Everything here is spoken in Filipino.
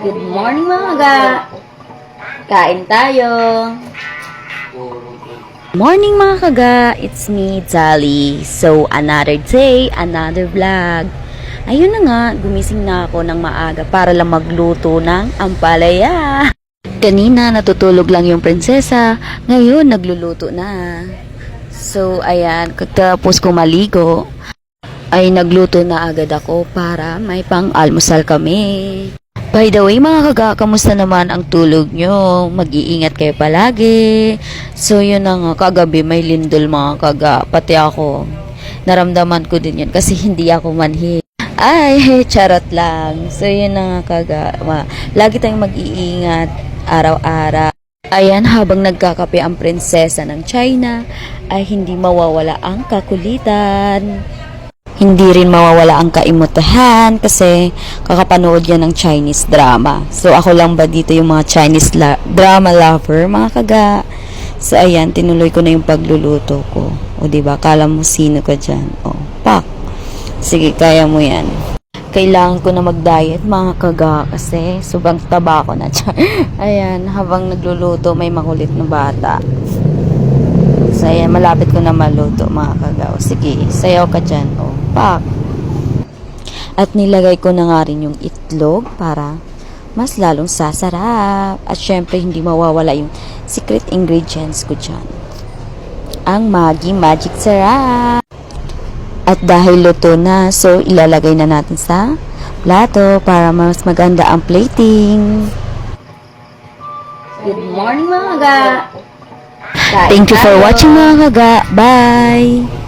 Good morning mga ga! Kain tayo! Morning mga kaga! It's me, Tali. So, another day, another vlog. Ayun na nga, gumising na ako ng maaga para lang magluto ng ampalaya. Kanina natutulog lang yung prinsesa, ngayon nagluluto na. So, ayan, tapos ko maligo, ay nagluto na agad ako para may pang-almusal kami. By the way mga kaga, kamusta naman ang tulog nyo? Mag-iingat kayo palagi. So yun na nga, kagabi may lindol mga kaga, pati ako. Naramdaman ko din yun kasi hindi ako manhid. Ay, charot lang. So yun na nga kaga, lagi tayong mag-iingat araw-araw. Ayan, habang nagkakape ang prinsesa ng China, ay hindi mawawala ang kakulitan. Hindi rin mawawala ang kaimutahan kasi kakapanood yan ng Chinese drama. So, ako lang ba dito yung mga Chinese drama lover, mga kaga? So, ayan, tinuloy ko na yung pagluluto ko. O, diba? Kala mo sino ka dyan. O, pak. Sige, kaya mo yan. Kailangan ko na mag-diet, mga kaga, kasi sobrang taba ko na dyan. Ayan, habang nagluluto, may makulit na bata. So, ayan, malapit ko na maluto, mga kaga. O, sige, sayaw ka dyan. O, pak. At nilagay ko na nga rin yung itlog para mas lalong sasarap. At syempre, hindi mawawala yung secret ingredients ko dyan. Ang Maggi Magic Sarap. At dahil luto na, so ilalagay na natin sa plato para mas maganda ang plating. Good morning mga kaga! Thank you for watching mga kaga. Bye!